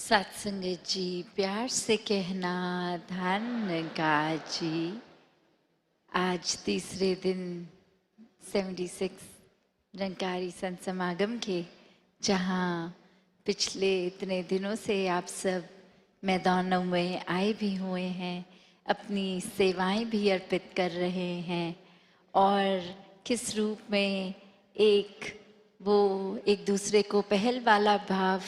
सत्संगत जी, प्यार से कहना धन का जी। आज तीसरे दिन 76 निरंकारी संत समागम के, जहाँ पिछले इतने दिनों से आप सब मैदानों में आए भी हुए हैं, अपनी सेवाएं भी अर्पित कर रहे हैं और किस रूप में वो एक दूसरे को पहल वाला भाव,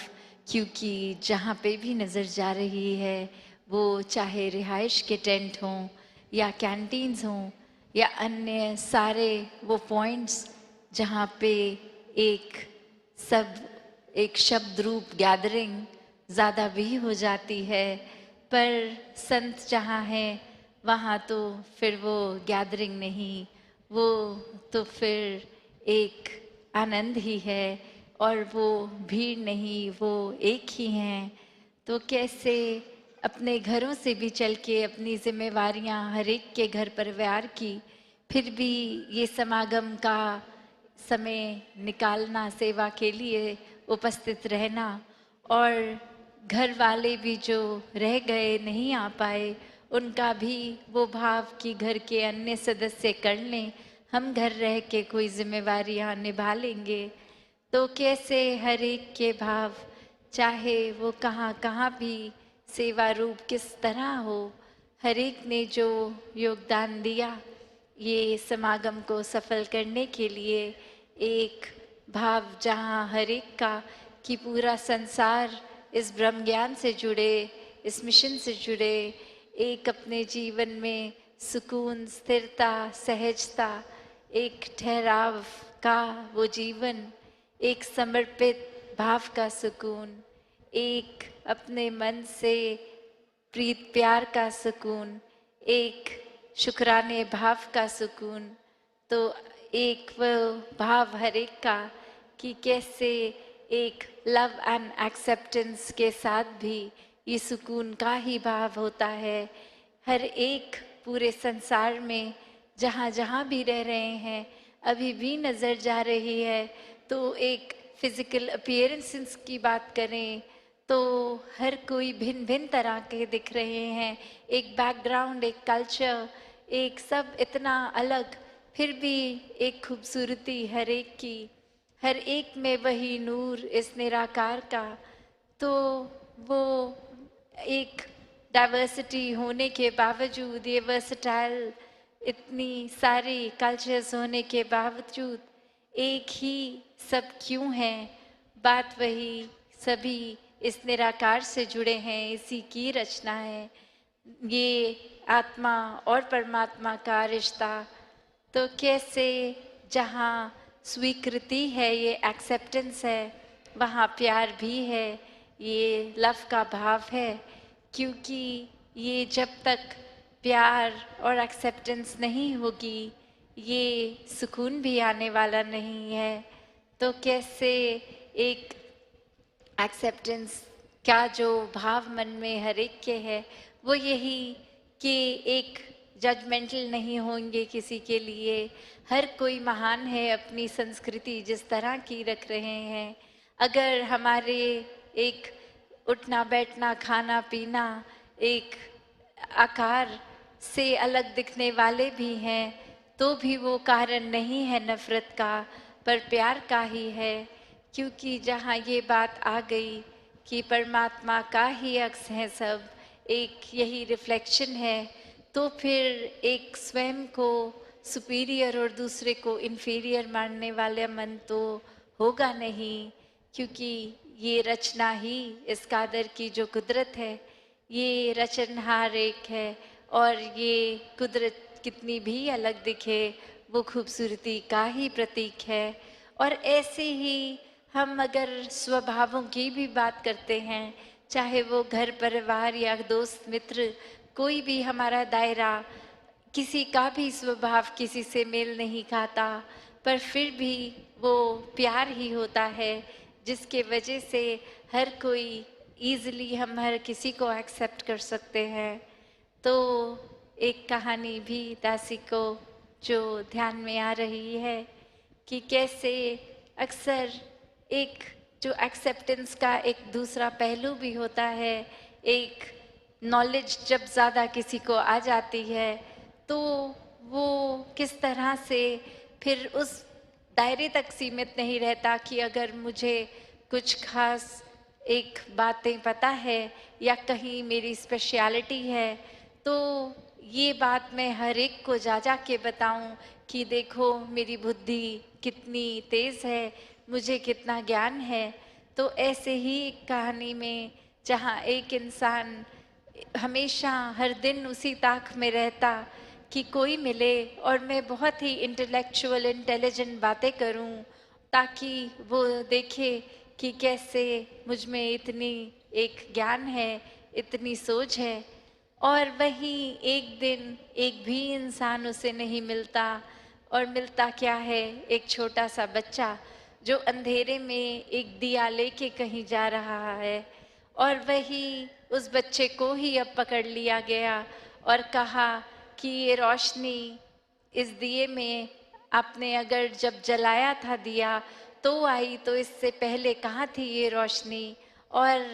क्योंकि जहाँ पे भी नज़र जा रही है वो चाहे रिहाइश के टेंट हों या कैंटीन्स हों या अन्य सारे वो पॉइंट्स जहाँ पे एक सब एक शब्द रूप गैदरिंग ज़्यादा भी हो जाती है, पर संत जहाँ हैं वहाँ तो फिर वो गैदरिंग नहीं, वो तो फिर एक आनंद ही है और वो भीड़ नहीं, वो एक ही हैं। तो कैसे अपने घरों से भी चल के अपनी जिम्मेवारियां हर एक के घर परिवार की, फिर भी ये समागम का समय निकालना, सेवा के लिए उपस्थित रहना, और घर वाले भी जो रह गए नहीं आ पाए उनका भी वो भाव कि घर के अन्य सदस्य कर लें, हम घर रह के कोई जिम्मेवारियां निभा लेंगे। तो कैसे हर एक के भाव, चाहे वो कहाँ कहाँ भी सेवा रूप किस तरह हो, हर एक ने जो योगदान दिया ये समागम को सफल करने के लिए, एक भाव जहाँ हर एक का कि पूरा संसार इस ब्रह्म ज्ञान से जुड़े, इस मिशन से जुड़े, एक अपने जीवन में सुकून, स्थिरता, सहजता, एक ठहराव का वो जीवन, एक समर्पित भाव का सुकून, एक अपने मन से प्रीत प्यार का सुकून, एक शुक्राने भाव का सुकून। तो एक वो भाव हर एक का कि कैसे एक लव एंड एक्सेप्टेंस के साथ भी ये सुकून का ही भाव होता है। हर एक पूरे संसार में जहाँ जहाँ भी रह रहे हैं, अभी भी नज़र जा रही है, तो एक फिजिकल अपीयरेंसेस की बात करें तो हर कोई भिन्न भिन्न तरह के दिख रहे हैं, एक बैकग्राउंड, एक कल्चर, एक सब इतना अलग, फिर भी एक खूबसूरती हर एक की, हर एक में वही नूर इस निराकार का। तो वो एक डाइवर्सिटी होने के बावजूद, ये वर्सटाइल इतनी सारी कल्चर्स होने के बावजूद एक ही सब क्यों है? बात वही, सभी इस निराकार से जुड़े हैं, इसी की रचना है, ये आत्मा और परमात्मा का रिश्ता। तो कैसे जहाँ स्वीकृति है, ये एक्सेप्टेंस है, वहाँ प्यार भी है, ये लव का भाव है, क्योंकि ये जब तक प्यार और एक्सेप्टेंस नहीं होगी ये सुकून भी आने वाला नहीं है। तो कैसे एक एक्सेप्टेंस का जो भाव मन में हर एक के है, वो यही कि एक जजमेंटल नहीं होंगे किसी के लिए, हर कोई महान है, अपनी संस्कृति जिस तरह की रख रहे हैं। अगर हमारे एक उठना बैठना खाना पीना एक आकार से अलग दिखने वाले भी हैं, तो भी वो कारण नहीं है नफरत का, पर प्यार का ही है। क्योंकि जहाँ ये बात आ गई कि परमात्मा का ही अक्स है सब, एक यही रिफ्लेक्शन है, तो फिर एक स्वयं को सुपीरियर और दूसरे को इन्फीरियर मानने वाला मन तो होगा नहीं। क्योंकि ये रचना ही इस कादर की जो कुदरत है, ये रचनहार एक है, और ये कुदरत कितनी भी अलग दिखे वो खूबसूरती का ही प्रतीक है। और ऐसे ही हम अगर स्वभावों की भी बात करते हैं, चाहे वो घर परिवार या दोस्त मित्र, कोई भी हमारा दायरा, किसी का भी स्वभाव किसी से मेल नहीं खाता, पर फिर भी वो प्यार ही होता है, जिसके वजह से हर कोई ईज़िली हम हर किसी को एक्सेप्ट कर सकते हैं। तो एक कहानी भी दासी को जो ध्यान में आ रही है कि कैसे अक्सर एक जो एक्सेप्टेंस का एक दूसरा पहलू भी होता है। एक नॉलेज जब ज़्यादा किसी को आ जाती है तो वो किस तरह से फिर उस दायरे तक सीमित नहीं रहता कि अगर मुझे कुछ खास एक बातें पता है या कहीं मेरी स्पेशलिटी है तो ये बात मैं हर एक को जा जा के बताऊं कि देखो मेरी बुद्धि कितनी तेज़ है, मुझे कितना ज्ञान है। तो ऐसे ही एक कहानी में जहाँ एक इंसान हमेशा हर दिन उसी ताक में रहता कि कोई मिले और मैं बहुत ही इंटेलेक्चुअल इंटेलिजेंट बातें करूं ताकि वो देखे कि कैसे मुझ में इतनी एक ज्ञान है, इतनी सोच है। और वहीं एक दिन एक भी इंसान उसे नहीं मिलता और मिलता क्या है, एक छोटा सा बच्चा जो अंधेरे में एक दिया लेके कहीं जा रहा है। और वही उस बच्चे को ही अब पकड़ लिया गया और कहा कि ये रोशनी इस दिए में आपने अगर जब जलाया था दिया तो आई, तो इससे पहले कहाँ थी ये रोशनी और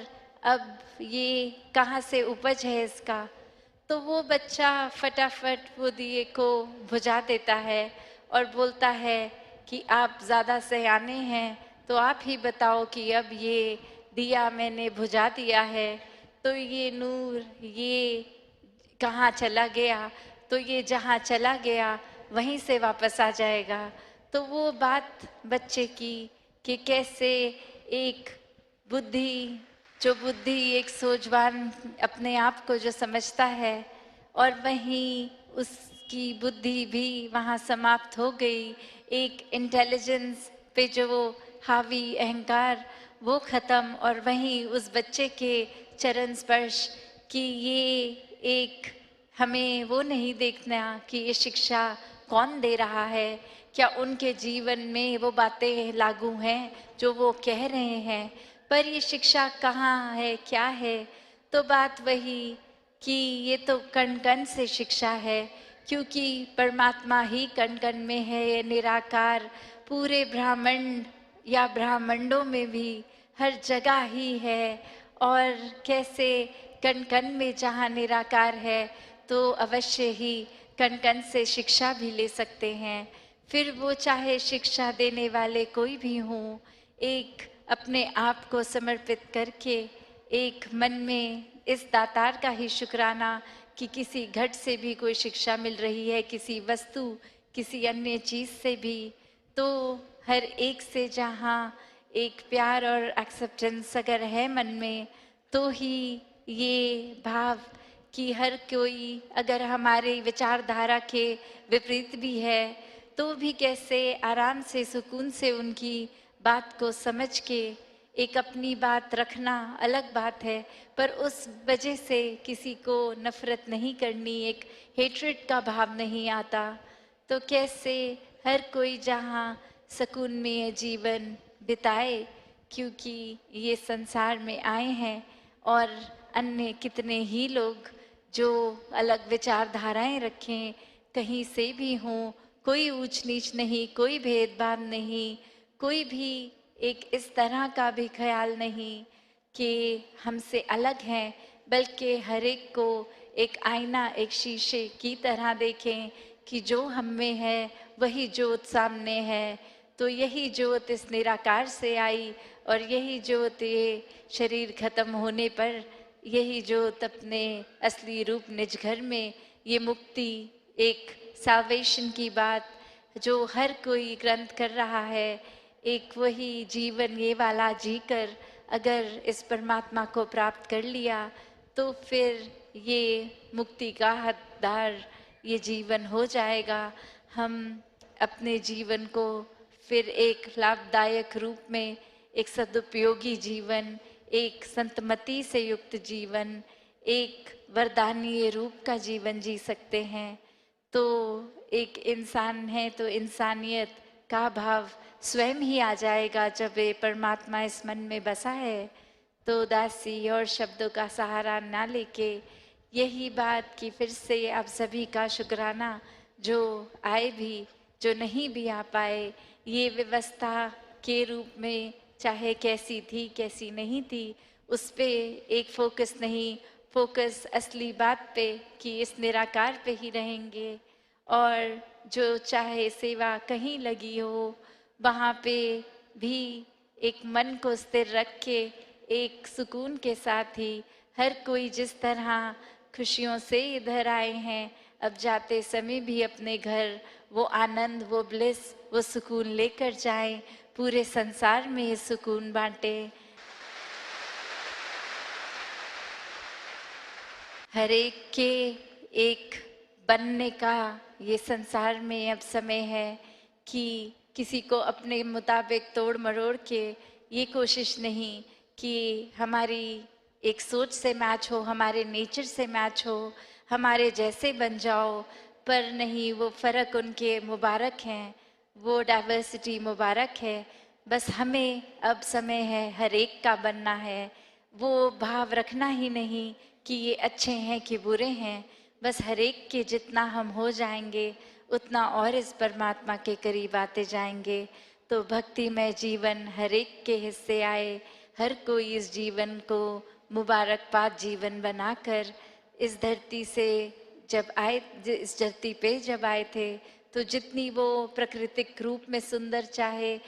अब ये कहाँ से उपज है इसका। तो वो बच्चा फटाफट वो दिए को बुझा देता है और बोलता है कि आप ज़्यादा सयाने हैं तो आप ही बताओ कि अब ये दिया मैंने बुझा दिया है तो ये नूर ये कहाँ चला गया, तो ये जहाँ चला गया वहीं से वापस आ जाएगा। तो वो बात बच्चे की कि कैसे एक बुद्धि जो बुद्धि एक सोचवान अपने आप को जो समझता है और वहीं उसकी बुद्धि भी वहाँ समाप्त हो गई। एक इंटेलिजेंस पे जो वो हावी अहंकार वो ख़त्म और वहीं उस बच्चे के चरण स्पर्श कि ये एक हमें वो नहीं देखना कि ये शिक्षा कौन दे रहा है, क्या उनके जीवन में वो बातें लागू हैं जो वो कह रहे हैं, पर ये शिक्षा कहाँ है क्या है। तो बात वही कि ये तो कण कण से शिक्षा है क्योंकि परमात्मा ही कण कण में है, ये निराकार पूरे ब्रह्मांड या ब्रह्मांडों में भी हर जगह ही है। और कैसे कण कण में जहाँ निराकार है तो अवश्य ही कण कण से शिक्षा भी ले सकते हैं। फिर वो चाहे शिक्षा देने वाले कोई भी हों, एक अपने आप को समर्पित करके एक मन में इस दातार का ही शुक्राना कि किसी घट से भी कोई शिक्षा मिल रही है, किसी वस्तु किसी अन्य चीज़ से भी, तो हर एक से जहाँ एक प्यार और एक्सेप्टेंस अगर है मन में तो ही ये भाव कि हर कोई अगर हमारे विचारधारा के विपरीत भी है तो भी कैसे आराम से सुकून से उनकी बात को समझ के एक अपनी बात रखना अलग बात है, पर उस वजह से किसी को नफरत नहीं करनी, एक हेट्रेड का भाव नहीं आता। तो कैसे हर कोई जहाँ सुकून में ये जीवन बिताए क्योंकि ये संसार में आए हैं और अन्य कितने ही लोग जो अलग विचारधाराएं रखें कहीं से भी हों, कोई ऊंच नीच नहीं, कोई भेदभाव नहीं, कोई भी एक इस तरह का भी ख्याल नहीं कि हमसे अलग हैं, बल्कि हर एक को एक आईना एक शीशे की तरह देखें कि जो हम में है वही ज्योत सामने है। तो यही ज्योत इस निराकार से आई और यही ज्योत ये शरीर खत्म होने पर यही ज्योत अपने असली रूप निज घर में ये मुक्ति एक साल्वेशन की बात जो हर कोई ग्रंथ कर रहा है, एक वही जीवन ये वाला जीकर अगर इस परमात्मा को प्राप्त कर लिया तो फिर ये मुक्ति का हकदार ये जीवन हो जाएगा। हम अपने जीवन को फिर एक लाभदायक रूप में, एक सदुपयोगी जीवन, एक संतमति से युक्त जीवन, एक वरदानीय रूप का जीवन जी सकते हैं। तो एक इंसान है तो इंसानियत का भाव स्वयं ही आ जाएगा जब ये परमात्मा इस मन में बसा है। तो दासी और शब्दों का सहारा ना लेके यही बात कि फिर से आप सभी का शुक्राना, जो आए भी जो नहीं भी आ पाए, ये व्यवस्था के रूप में चाहे कैसी थी कैसी नहीं थी, उस पे एक फोकस नहीं, फोकस असली बात पे कि इस निराकार पे ही रहेंगे। और जो चाहे सेवा कहीं लगी हो, वहाँ पे भी एक मन को स्थिर रख के एक सुकून के साथ ही हर कोई जिस तरह खुशियों से इधर आए हैं, अब जाते समय भी अपने घर वो आनंद, वो ब्लिस, वो सुकून लेकर जाएं, पूरे संसार में ये सुकून बांटे। हर एक के एक बनने का ये संसार में अब समय है कि किसी को अपने मुताबिक तोड़ मरोड़ के ये कोशिश नहीं कि हमारी एक सोच से मैच हो, हमारे नेचर से मैच हो, हमारे जैसे बन जाओ, पर नहीं, वो फ़र्क उनके मुबारक हैं, वो डाइवर्सिटी मुबारक है। बस हमें अब समय है हर एक का बनना है, वो भाव रखना ही नहीं कि ये अच्छे हैं कि बुरे हैं। बस हर एक के जितना हम हो जाएंगे उतना और इस परमात्मा के करीब आते जाएंगे। तो भक्तिमय जीवन हर एक के हिस्से आए, हर कोई इस जीवन को मुबारकबाद जीवन बनाकर इस धरती से जब आए, इस धरती पे जब आए थे, तो जितनी वो प्राकृतिक रूप में सुंदर चाहे